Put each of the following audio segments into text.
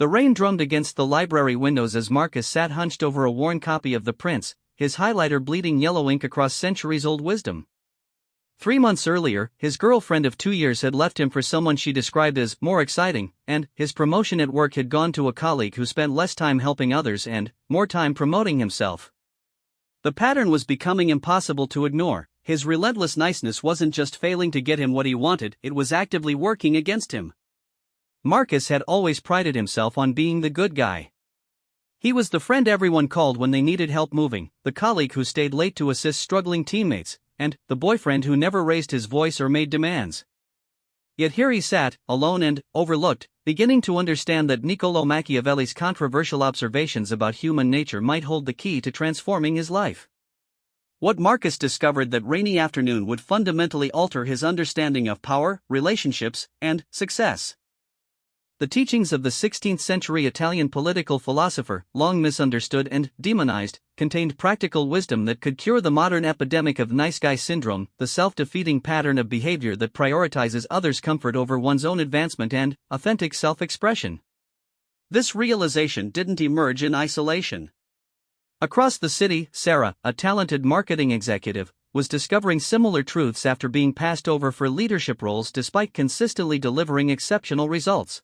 The rain drummed against the library windows as Marcus sat hunched over a worn copy of The Prince, his highlighter bleeding yellow ink across centuries-old wisdom. 3 months earlier, his girlfriend of 2 years had left him for someone she described as more exciting, and his promotion at work had gone to a colleague who spent less time helping others and more time promoting himself. The pattern was becoming impossible to ignore. His relentless niceness wasn't just failing to get him what he wanted, it was actively working against him. Marcus had always prided himself on being the good guy. He was the friend everyone called when they needed help moving, the colleague who stayed late to assist struggling teammates, and the boyfriend who never raised his voice or made demands. Yet here he sat, alone and overlooked, beginning to understand that Niccolò Machiavelli's controversial observations about human nature might hold the key to transforming his life. What Marcus discovered that rainy afternoon would fundamentally alter his understanding of power, relationships, and success. The teachings of the 16th-century Italian political philosopher, long misunderstood and demonized, contained practical wisdom that could cure the modern epidemic of nice guy syndrome, the self-defeating pattern of behavior that prioritizes others' comfort over one's own advancement and authentic self-expression. This realization didn't emerge in isolation. Across the city, Sarah, a talented marketing executive, was discovering similar truths after being passed over for leadership roles despite consistently delivering exceptional results.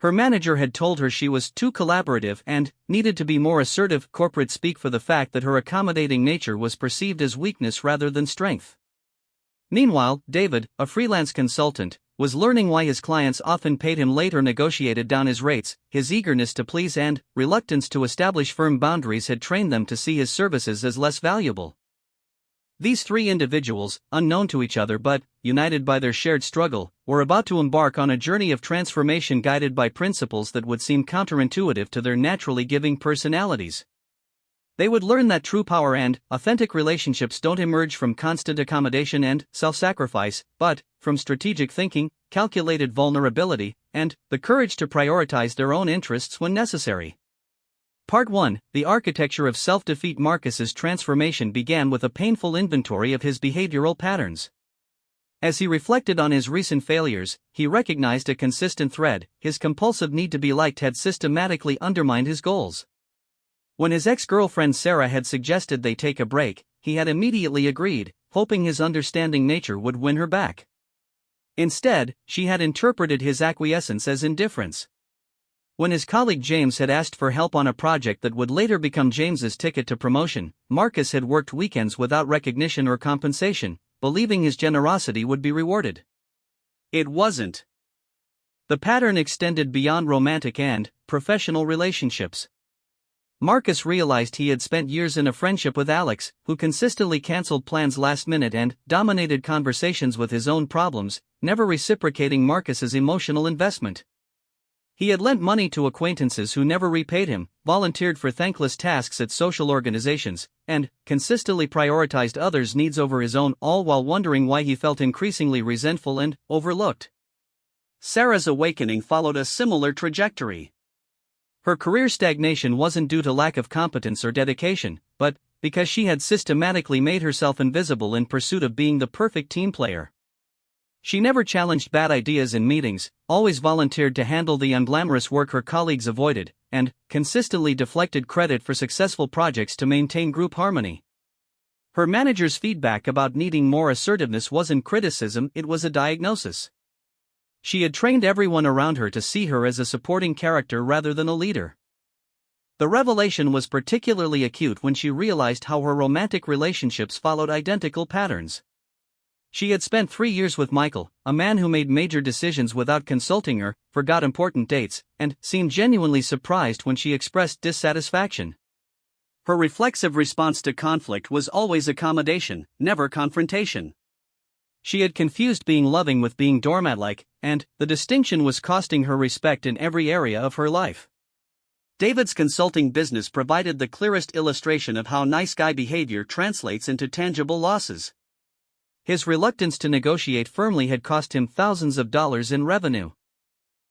Her manager had told her she was too collaborative and needed to be more assertive, corporate speak for the fact that her accommodating nature was perceived as weakness rather than strength. Meanwhile, David, a freelance consultant, was learning why his clients often paid him late or negotiated down his rates. His eagerness to please and reluctance to establish firm boundaries had trained them to see his services as less valuable. These three individuals, unknown to each other but united by their shared struggle, were about to embark on a journey of transformation guided by principles that would seem counterintuitive to their naturally giving personalities. They would learn that true power and authentic relationships don't emerge from constant accommodation and self-sacrifice, but from strategic thinking, calculated vulnerability, and the courage to prioritize their own interests when necessary. Part 1. The architecture of self-defeat. Marcus's transformation began with a painful inventory of his behavioral patterns. As he reflected on his recent failures, he recognized a consistent thread: his compulsive need to be liked had systematically undermined his goals. When his ex-girlfriend Sarah had suggested they take a break, he had immediately agreed, hoping his understanding nature would win her back. Instead, she had interpreted his acquiescence as indifference. When his colleague James had asked for help on a project that would later become James's ticket to promotion, Marcus had worked weekends without recognition or compensation, believing his generosity would be rewarded. It wasn't. The pattern extended beyond romantic and professional relationships. Marcus realized he had spent years in a friendship with Alex, who consistently canceled plans last minute and dominated conversations with his own problems, never reciprocating Marcus's emotional investment. He had lent money to acquaintances who never repaid him, volunteered for thankless tasks at social organizations, and consistently prioritized others' needs over his own, all while wondering why he felt increasingly resentful and overlooked. Sarah's awakening followed a similar trajectory. Her career stagnation wasn't due to lack of competence or dedication, but because she had systematically made herself invisible in pursuit of being the perfect team player. She never challenged bad ideas in meetings, always volunteered to handle the unglamorous work her colleagues avoided, and consistently deflected credit for successful projects to maintain group harmony. Her manager's feedback about needing more assertiveness wasn't criticism, it was a diagnosis. She had trained everyone around her to see her as a supporting character rather than a leader. The revelation was particularly acute when she realized how her romantic relationships followed identical patterns. She had spent 3 years with Michael, a man who made major decisions without consulting her, forgot important dates, and seemed genuinely surprised when she expressed dissatisfaction. Her reflexive response to conflict was always accommodation, never confrontation. She had confused being loving with being doormat-like, and the distinction was costing her respect in every area of her life. David's consulting business provided the clearest illustration of how nice guy behavior translates into tangible losses. His reluctance to negotiate firmly had cost him thousands of dollars in revenue.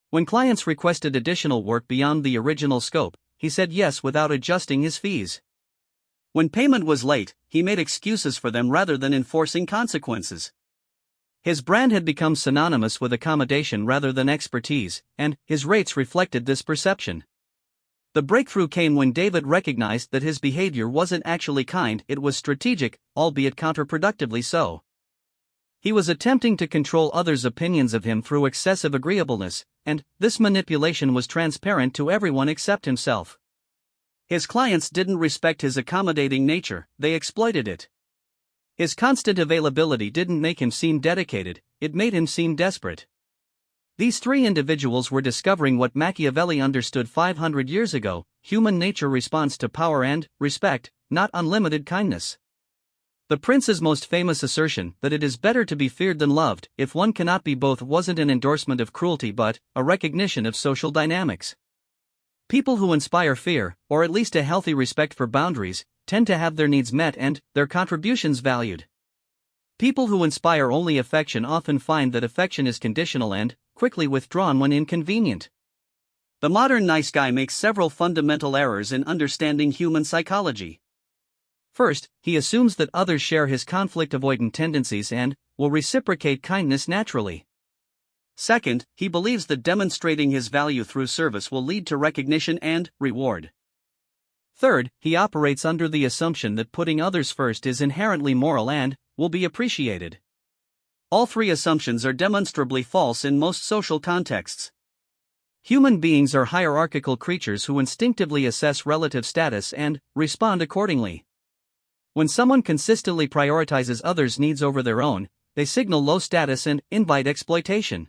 When clients requested additional work beyond the original scope, he said yes without adjusting his fees. When payment was late, he made excuses for them rather than enforcing consequences. His brand had become synonymous with accommodation rather than expertise, and his rates reflected this perception. The breakthrough came when David recognized that his behavior wasn't actually kind, it was strategic, albeit counterproductively so. He was attempting to control others' opinions of him through excessive agreeableness, and this manipulation was transparent to everyone except himself. His clients didn't respect his accommodating nature, they exploited it. His constant availability didn't make him seem dedicated, it made him seem desperate. These three individuals were discovering what Machiavelli understood 500 years ago: human nature responds to power and respect, not unlimited kindness. The prince's most famous assertion, that it is better to be feared than loved, if one cannot be both, wasn't an endorsement of cruelty but a recognition of social dynamics. People who inspire fear, or at least a healthy respect for boundaries, tend to have their needs met and their contributions valued. People who inspire only affection often find that affection is conditional and quickly withdrawn when inconvenient. The modern nice guy makes several fundamental errors in understanding human psychology. First, he assumes that others share his conflict-avoidant tendencies and will reciprocate kindness naturally. Second, he believes that demonstrating his value through service will lead to recognition and reward. Third, he operates under the assumption that putting others first is inherently moral and will be appreciated. All three assumptions are demonstrably false in most social contexts. Human beings are hierarchical creatures who instinctively assess relative status and respond accordingly. When someone consistently prioritizes others' needs over their own, they signal low status and invite exploitation.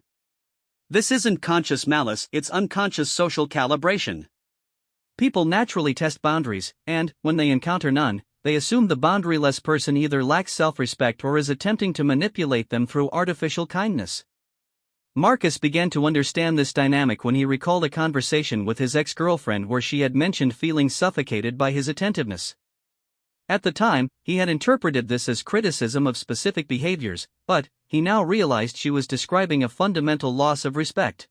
This isn't conscious malice, it's unconscious social calibration. People naturally test boundaries, and, when they encounter none, they assume the boundaryless person either lacks self-respect or is attempting to manipulate them through artificial kindness. Marcus began to understand this dynamic when he recalled a conversation with his ex-girlfriend where she had mentioned feeling suffocated by his attentiveness. At the time, he had interpreted this as criticism of specific behaviors, but he now realized she was describing a fundamental loss of respect.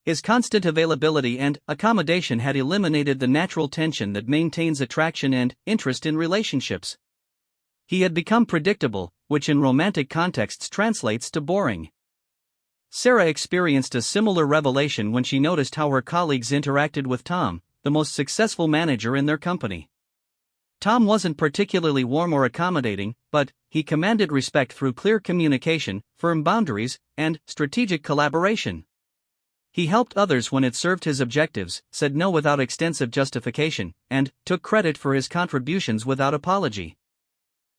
His constant availability and accommodation had eliminated the natural tension that maintains attraction and interest in relationships. He had become predictable, which in romantic contexts translates to boring. Sarah experienced a similar revelation when she noticed how her colleagues interacted with Tom, the most successful manager in their company. Tom wasn't particularly warm or accommodating, but he commanded respect through clear communication, firm boundaries, and strategic collaboration. He helped others when it served his objectives, said no without extensive justification, and took credit for his contributions without apology.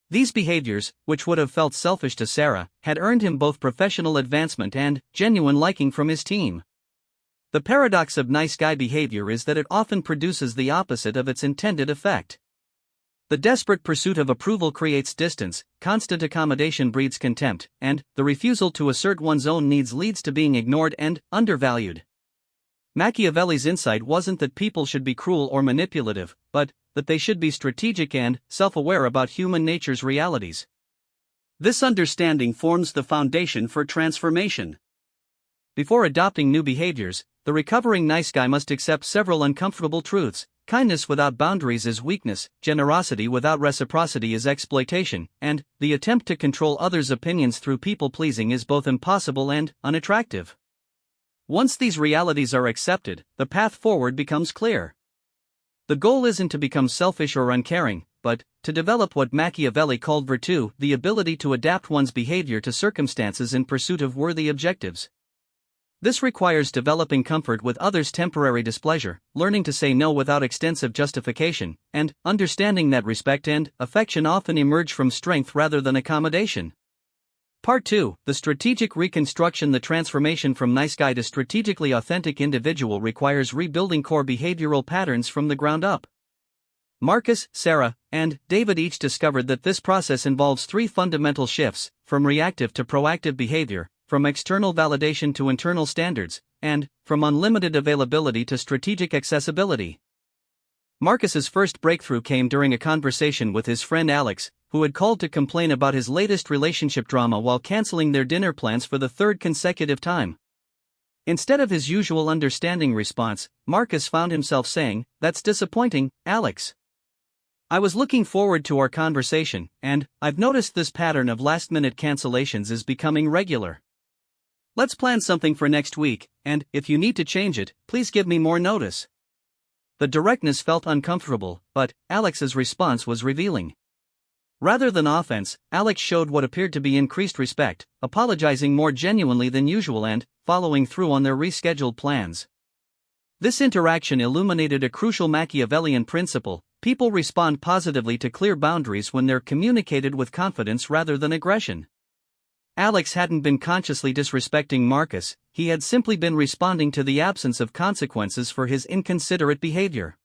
These behaviors, which would have felt selfish to Sarah, had earned him both professional advancement and genuine liking from his team. The paradox of nice guy behavior is that it often produces the opposite of its intended effect. The desperate pursuit of approval creates distance, constant accommodation breeds contempt, and the refusal to assert one's own needs leads to being ignored and undervalued. Machiavelli's insight wasn't that people should be cruel or manipulative, but that they should be strategic and self-aware about human nature's realities. This understanding forms the foundation for transformation. Before adopting new behaviors, the recovering nice guy must accept several uncomfortable truths. Kindness without boundaries is weakness, generosity without reciprocity is exploitation, and the attempt to control others' opinions through people-pleasing is both impossible and unattractive. Once these realities are accepted, the path forward becomes clear. The goal isn't to become selfish or uncaring, but to develop what Machiavelli called virtue, the ability to adapt one's behavior to circumstances in pursuit of worthy objectives. This requires developing comfort with others' temporary displeasure, learning to say no without extensive justification, and understanding that respect and affection often emerge from strength rather than accommodation. Part 2, the strategic reconstruction. The transformation from nice guy to strategically authentic individual requires rebuilding core behavioral patterns from the ground up. Marcus, Sarah, and David each discovered that this process involves three fundamental shifts, from reactive to proactive behavior, from external validation to internal standards, and from unlimited availability to strategic accessibility. Marcus's first breakthrough came during a conversation with his friend Alex, who had called to complain about his latest relationship drama while canceling their dinner plans for the third consecutive time. Instead of his usual understanding response, Marcus found himself saying, "That's disappointing, Alex. I was looking forward to our conversation, and I've noticed this pattern of last-minute cancellations is becoming regular. Let's plan something for next week, and if you need to change it, please give me more notice. The directness felt uncomfortable, but Alex's response was revealing. Rather than offense, Alex showed what appeared to be increased respect, apologizing more genuinely than usual and following through on their rescheduled plans. This interaction illuminated a crucial Machiavellian principle: people respond positively to clear boundaries when they're communicated with confidence rather than aggression. Alex hadn't been consciously disrespecting Marcus, he had simply been responding to the absence of consequences for his inconsiderate behavior.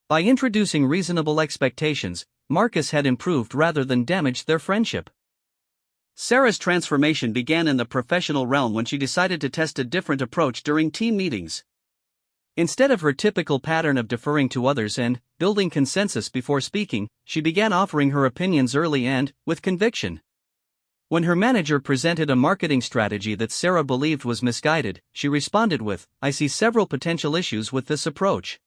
By introducing reasonable expectations, Marcus had improved rather than damaged their friendship. Sarah's transformation began in the professional realm when she decided to test a different approach during team meetings. Instead of her typical pattern of deferring to others and building consensus before speaking, she began offering her opinions early and with conviction. When her manager presented a marketing strategy that Sarah believed was misguided, she responded with, "I see several potential issues with this approach.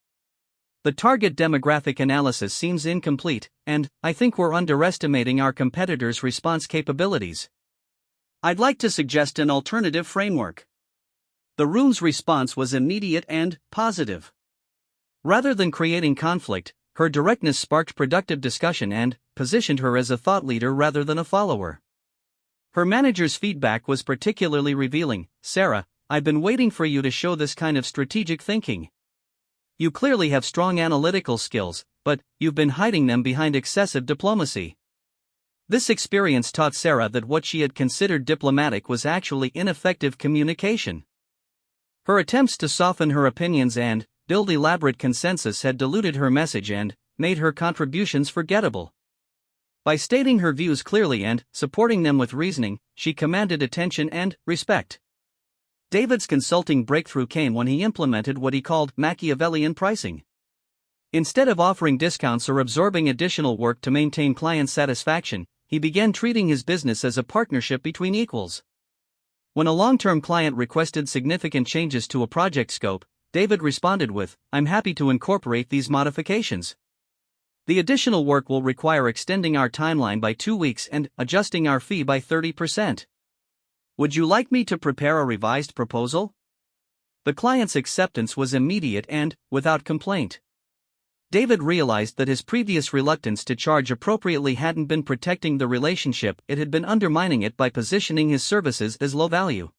The target demographic analysis seems incomplete, and I think we're underestimating our competitors' response capabilities. I'd like to suggest an alternative framework." The room's response was immediate and positive. Rather than creating conflict, her directness sparked productive discussion and positioned her as a thought leader rather than a follower. Her manager's feedback was particularly revealing. "Sarah, I've been waiting for you to show this kind of strategic thinking. You clearly have strong analytical skills, but you've been hiding them behind excessive diplomacy." This experience taught Sarah that what she had considered diplomatic was actually ineffective communication. Her attempts to soften her opinions and build elaborate consensus had diluted her message and made her contributions forgettable. By stating her views clearly and supporting them with reasoning, she commanded attention and respect. David's consulting breakthrough came when he implemented what he called Machiavellian pricing. Instead of offering discounts or absorbing additional work to maintain client satisfaction, he began treating his business as a partnership between equals. When a long-term client requested significant changes to a project scope, David responded with, "I'm happy to incorporate these modifications. The additional work will require extending our timeline by 2 weeks and adjusting our fee by 30%. Would you like me to prepare a revised proposal?" The client's acceptance was immediate and without complaint. David realized that his previous reluctance to charge appropriately hadn't been protecting the relationship, it had been undermining it by positioning his services as low value.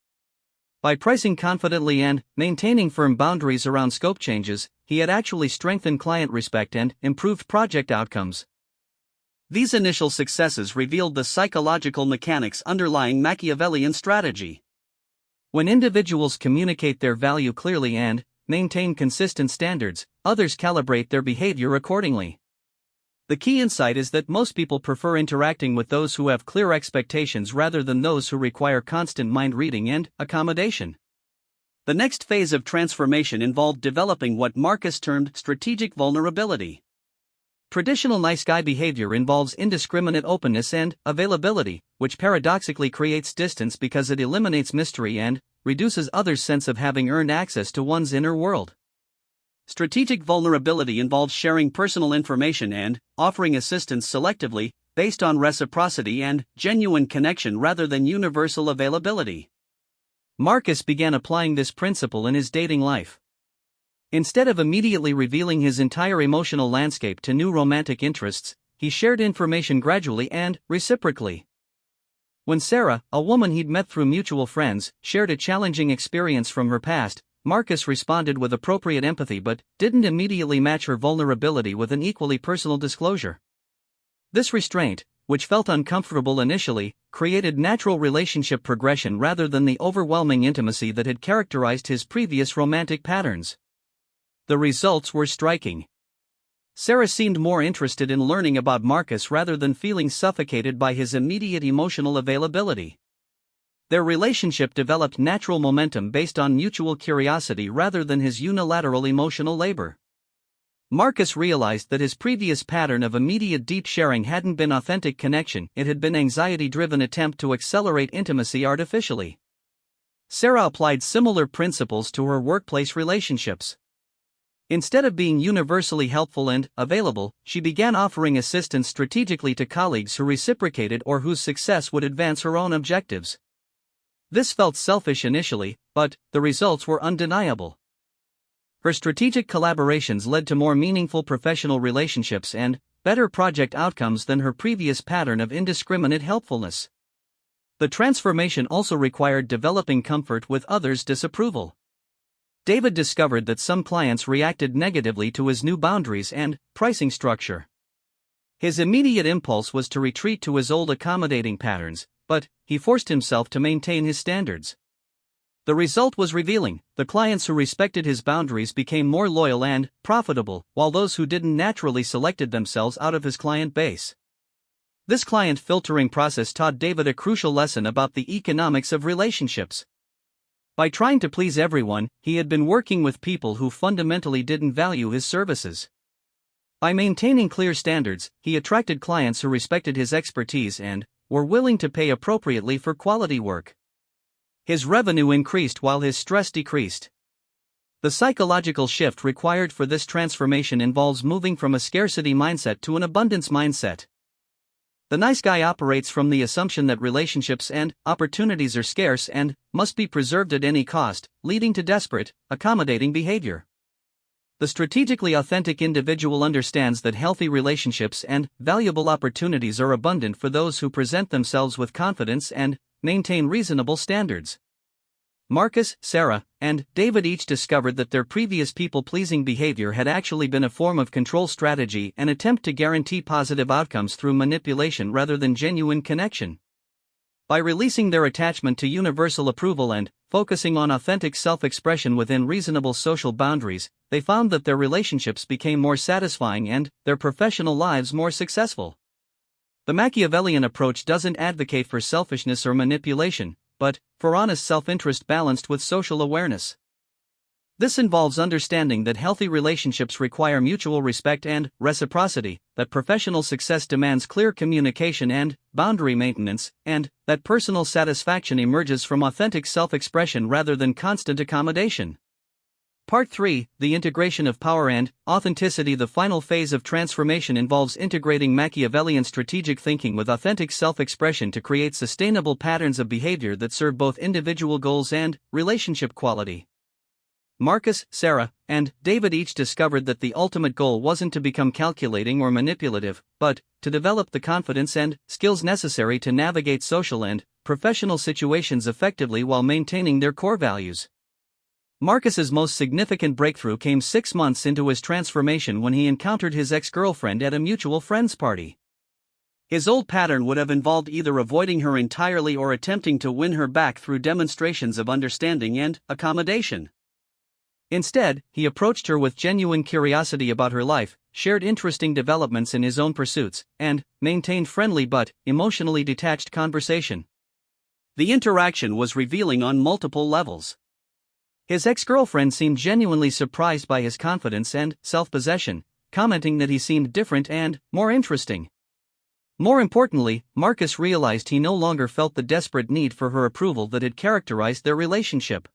By pricing confidently and maintaining firm boundaries around scope changes, he had actually strengthened client respect and improved project outcomes. These initial successes revealed the psychological mechanics underlying Machiavellian strategy. When individuals communicate their value clearly and maintain consistent standards, others calibrate their behavior accordingly. The key insight is that most people prefer interacting with those who have clear expectations rather than those who require constant mind reading and accommodation. The next phase of transformation involved developing what Marcus termed strategic vulnerability. Traditional nice guy behavior involves indiscriminate openness and availability, which paradoxically creates distance because it eliminates mystery and reduces others' sense of having earned access to one's inner world. Strategic vulnerability involves sharing personal information and offering assistance selectively, based on reciprocity and genuine connection rather than universal availability. Marcus began applying this principle in his dating life. Instead of immediately revealing his entire emotional landscape to new romantic interests, he shared information gradually and reciprocally. When Sarah, a woman he'd met through mutual friends, shared a challenging experience from her past, Marcus responded with appropriate empathy but didn't immediately match her vulnerability with an equally personal disclosure. This restraint, which felt uncomfortable initially, created natural relationship progression rather than the overwhelming intimacy that had characterized his previous romantic patterns. The results were striking. Sarah seemed more interested in learning about Marcus rather than feeling suffocated by his immediate emotional availability. Their relationship developed natural momentum based on mutual curiosity rather than his unilateral emotional labor. Marcus realized that his previous pattern of immediate deep sharing hadn't been authentic connection, it had been anxiety-driven attempt to accelerate intimacy artificially. Sarah applied similar principles to her workplace relationships. Instead of being universally helpful and available, she began offering assistance strategically to colleagues who reciprocated or whose success would advance her own objectives. This felt selfish initially, but the results were undeniable. Her strategic collaborations led to more meaningful professional relationships and better project outcomes than her previous pattern of indiscriminate helpfulness. The transformation also required developing comfort with others' disapproval. David discovered that some clients reacted negatively to his new boundaries and pricing structure. His immediate impulse was to retreat to his old accommodating patterns, but he forced himself to maintain his standards. The result was revealing. The clients who respected his boundaries became more loyal and profitable, while those who didn't naturally selected themselves out of his client base. This client filtering process taught David a crucial lesson about the economics of relationships. By trying to please everyone, he had been working with people who fundamentally didn't value his services. By maintaining clear standards, he attracted clients who respected his expertise and were willing to pay appropriately for quality work. His revenue increased while his stress decreased. The psychological shift required for this transformation involves moving from a scarcity mindset to an abundance mindset. The nice guy operates from the assumption that relationships and opportunities are scarce and must be preserved at any cost, leading to desperate, accommodating behavior. The strategically authentic individual understands that healthy relationships and valuable opportunities are abundant for those who present themselves with confidence and maintain reasonable standards. Marcus, Sarah, and David each discovered that their previous people-pleasing behavior had actually been a form of control strategy, an attempt to guarantee positive outcomes through manipulation rather than genuine connection. By releasing their attachment to universal approval and focusing on authentic self-expression within reasonable social boundaries, they found that their relationships became more satisfying and their professional lives more successful. The Machiavellian approach doesn't advocate for selfishness or manipulation, but for honest self-interest balanced with social awareness. This involves understanding that healthy relationships require mutual respect and reciprocity, that professional success demands clear communication and boundary maintenance, and that personal satisfaction emerges from authentic self-expression rather than constant accommodation. Part 3, the integration of power and authenticity. The final phase of transformation involves integrating Machiavellian strategic thinking with authentic self-expression to create sustainable patterns of behavior that serve both individual goals and relationship quality. Marcus, Sarah, and David each discovered that the ultimate goal wasn't to become calculating or manipulative, but to develop the confidence and skills necessary to navigate social and professional situations effectively while maintaining their core values. Marcus's most significant breakthrough came 6 months into his transformation when he encountered his ex-girlfriend at a mutual friend's party. His old pattern would have involved either avoiding her entirely or attempting to win her back through demonstrations of understanding and accommodation. Instead, he approached her with genuine curiosity about her life, shared interesting developments in his own pursuits, and maintained friendly but emotionally detached conversation. The interaction was revealing on multiple levels. His ex-girlfriend seemed genuinely surprised by his confidence and self-possession, commenting that he seemed different and more interesting. More importantly, Marcus realized he no longer felt the desperate need for her approval that had characterized their relationship.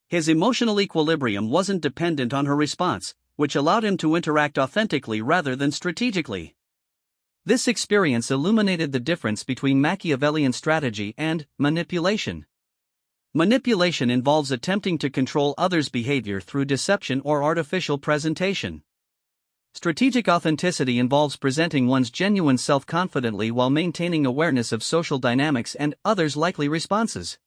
His emotional equilibrium wasn't dependent on her response, which allowed him to interact authentically rather than strategically. This experience illuminated the difference between Machiavellian strategy and manipulation. Manipulation involves attempting to control others' behavior through deception or artificial presentation. Strategic authenticity involves presenting one's genuine self confidently while maintaining awareness of social dynamics and others' likely responses.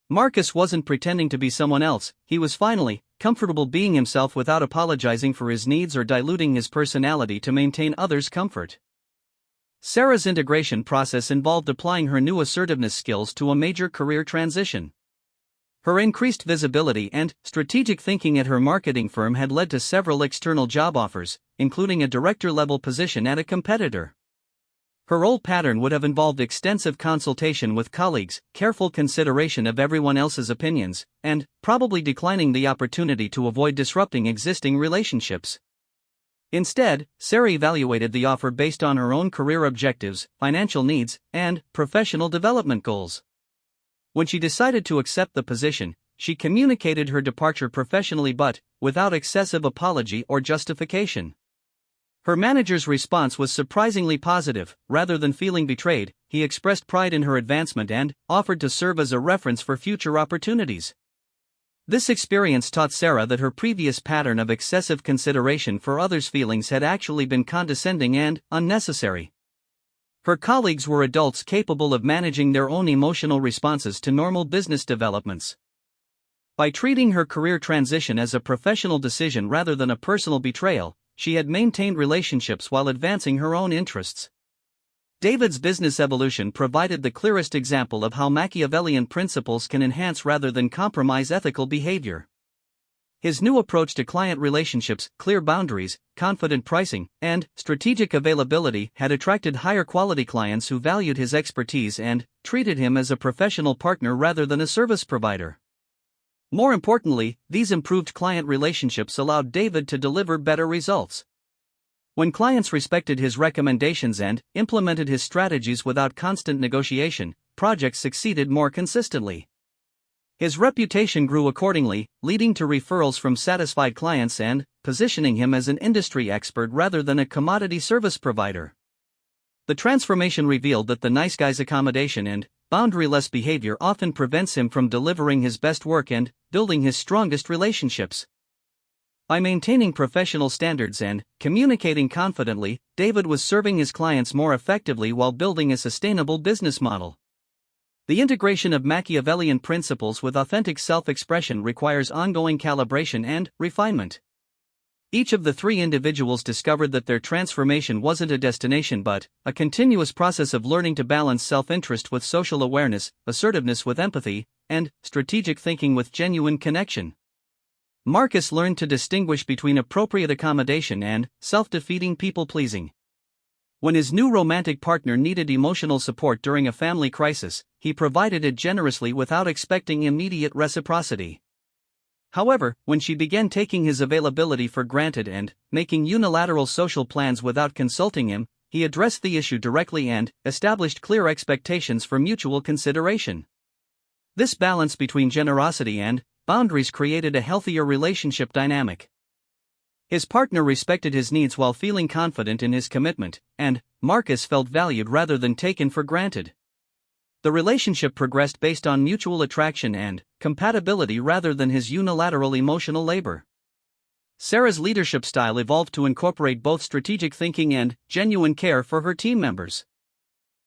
Marcus wasn't pretending to be someone else, he was finally comfortable being himself without apologizing for his needs or diluting his personality to maintain others' comfort. Sarah's integration process involved applying her new assertiveness skills to a major career transition. Her increased visibility and strategic thinking at her marketing firm had led to several external job offers, including a director-level position at a competitor. Her old pattern would have involved extensive consultation with colleagues, careful consideration of everyone else's opinions, and probably declining the opportunity to avoid disrupting existing relationships. Instead, Sarah evaluated the offer based on her own career objectives, financial needs, and professional development goals. When she decided to accept the position, she communicated her departure professionally but without excessive apology or justification. Her manager's response was surprisingly positive. Rather than feeling betrayed, he expressed pride in her advancement and offered to serve as a reference for future opportunities. This experience taught Sarah that her previous pattern of excessive consideration for others' feelings had actually been condescending and unnecessary. Her colleagues were adults capable of managing their own emotional responses to normal business developments. By treating her career transition as a professional decision rather than a personal betrayal, she had maintained relationships while advancing her own interests. David's business evolution provided the clearest example of how Machiavellian principles can enhance rather than compromise ethical behavior. His new approach to client relationships, clear boundaries, confident pricing, and strategic availability had attracted higher quality clients who valued his expertise and treated him as a professional partner rather than a service provider. More importantly, these improved client relationships allowed David to deliver better results. When clients respected his recommendations and implemented his strategies without constant negotiation, projects succeeded more consistently. His reputation grew accordingly, leading to referrals from satisfied clients and positioning him as an industry expert rather than a commodity service provider. The transformation revealed that the nice guy's accommodation and boundary-less behavior often prevents him from delivering his best work and building his strongest relationships. By maintaining professional standards and communicating confidently, David was serving his clients more effectively while building a sustainable business model. The integration of Machiavellian principles with authentic self-expression requires ongoing calibration and refinement. Each of the three individuals discovered that their transformation wasn't a destination but a continuous process of learning to balance self-interest with social awareness, assertiveness with empathy, and strategic thinking with genuine connection. Marcus learned to distinguish between appropriate accommodation and self-defeating people-pleasing. When his new romantic partner needed emotional support during a family crisis, he provided it generously without expecting immediate reciprocity. However, when she began taking his availability for granted and making unilateral social plans without consulting him, he addressed the issue directly and established clear expectations for mutual consideration. This balance between generosity and boundaries created a healthier relationship dynamic. His partner respected his needs while feeling confident in his commitment, and Marcus felt valued rather than taken for granted. The relationship progressed based on mutual attraction and compatibility rather than his unilateral emotional labor. Sarah's leadership style evolved to incorporate both strategic thinking and genuine care for her team members.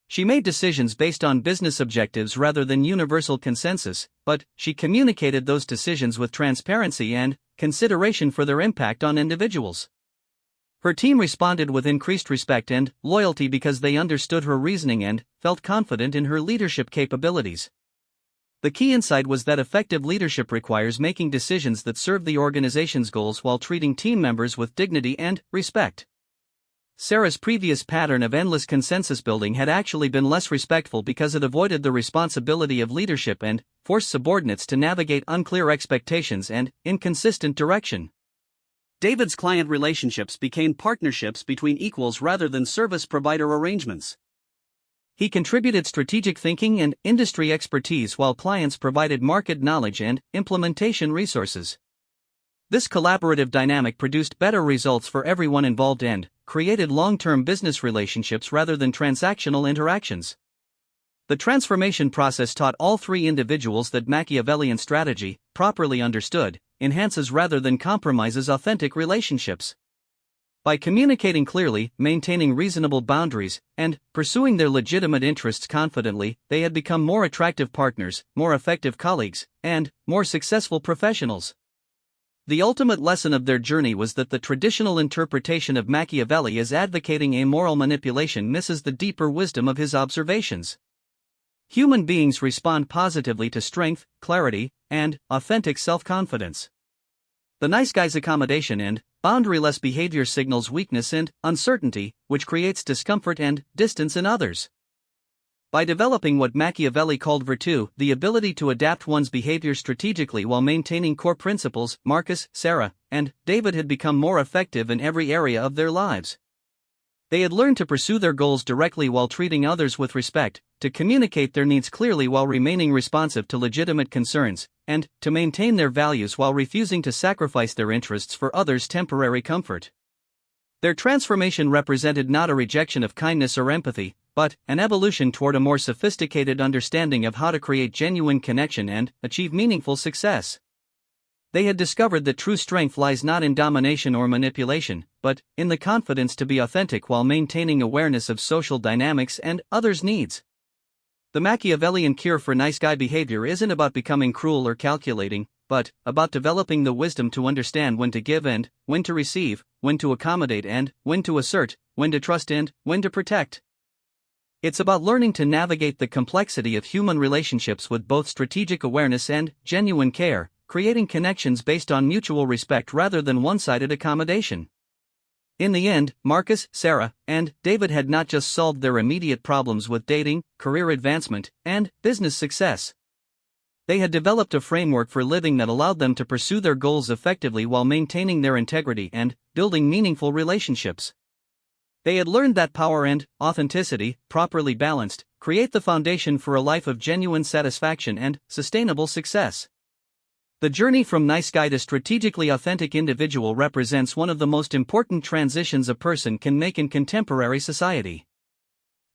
She made decisions based on business objectives rather than universal consensus, but she communicated those decisions with transparency and consideration for their impact on individuals. Her team responded with increased respect and loyalty because they understood her reasoning and felt confident in her leadership capabilities. The key insight was that effective leadership requires making decisions that serve the organization's goals while treating team members with dignity and respect. Sarah's previous pattern of endless consensus building had actually been less respectful because it avoided the responsibility of leadership and forced subordinates to navigate unclear expectations and inconsistent direction. David's client relationships became partnerships between equals rather than service provider arrangements. He contributed strategic thinking and industry expertise while clients provided market knowledge and implementation resources. This collaborative dynamic produced better results for everyone involved and created long-term business relationships rather than transactional interactions. The transformation process taught all three individuals that Machiavellian strategy, properly understood, enhances rather than compromises authentic relationships. By communicating clearly, maintaining reasonable boundaries, and pursuing their legitimate interests confidently, they had become more attractive partners, more effective colleagues, and more successful professionals. The ultimate lesson of their journey was that the traditional interpretation of Machiavelli as advocating amoral manipulation misses the deeper wisdom of his observations. Human beings respond positively to strength, clarity, and authentic self-confidence. The nice guy's accommodation and boundaryless behavior signals weakness and uncertainty, which creates discomfort and distance in others. By developing what Machiavelli called virtue, the ability to adapt one's behavior strategically while maintaining core principles, Marcus, Sarah, and David had become more effective in every area of their lives. They had learned to pursue their goals directly while treating others with respect, to communicate their needs clearly while remaining responsive to legitimate concerns, and to maintain their values while refusing to sacrifice their interests for others' temporary comfort. Their transformation represented not a rejection of kindness or empathy, but an evolution toward a more sophisticated understanding of how to create genuine connection and achieve meaningful success. They had discovered that true strength lies not in domination or manipulation, but in the confidence to be authentic while maintaining awareness of social dynamics and others' needs. The Machiavellian cure for nice guy behavior isn't about becoming cruel or calculating, but about developing the wisdom to understand when to give and when to receive, when to accommodate and when to assert, when to trust and when to protect. It's about learning to navigate the complexity of human relationships with both strategic awareness and genuine care, creating connections based on mutual respect rather than one-sided accommodation. In the end, Marcus, Sarah, and David had not just solved their immediate problems with dating, career advancement, and business success. They had developed a framework for living that allowed them to pursue their goals effectively while maintaining their integrity and building meaningful relationships. They had learned that power and authenticity, properly balanced, create the foundation for a life of genuine satisfaction and sustainable success. The journey from nice guy to strategically authentic individual represents one of the most important transitions a person can make in contemporary society.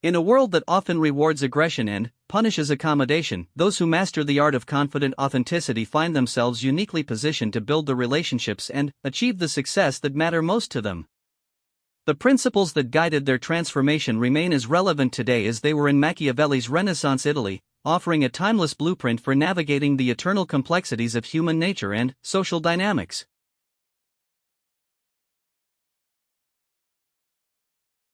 In a world that often rewards aggression and punishes accommodation, those who master the art of confident authenticity find themselves uniquely positioned to build the relationships and achieve the success that matter most to them. The principles that guided their transformation remain as relevant today as they were in Machiavelli's Renaissance Italy, offering a timeless blueprint for navigating the eternal complexities of human nature and social dynamics.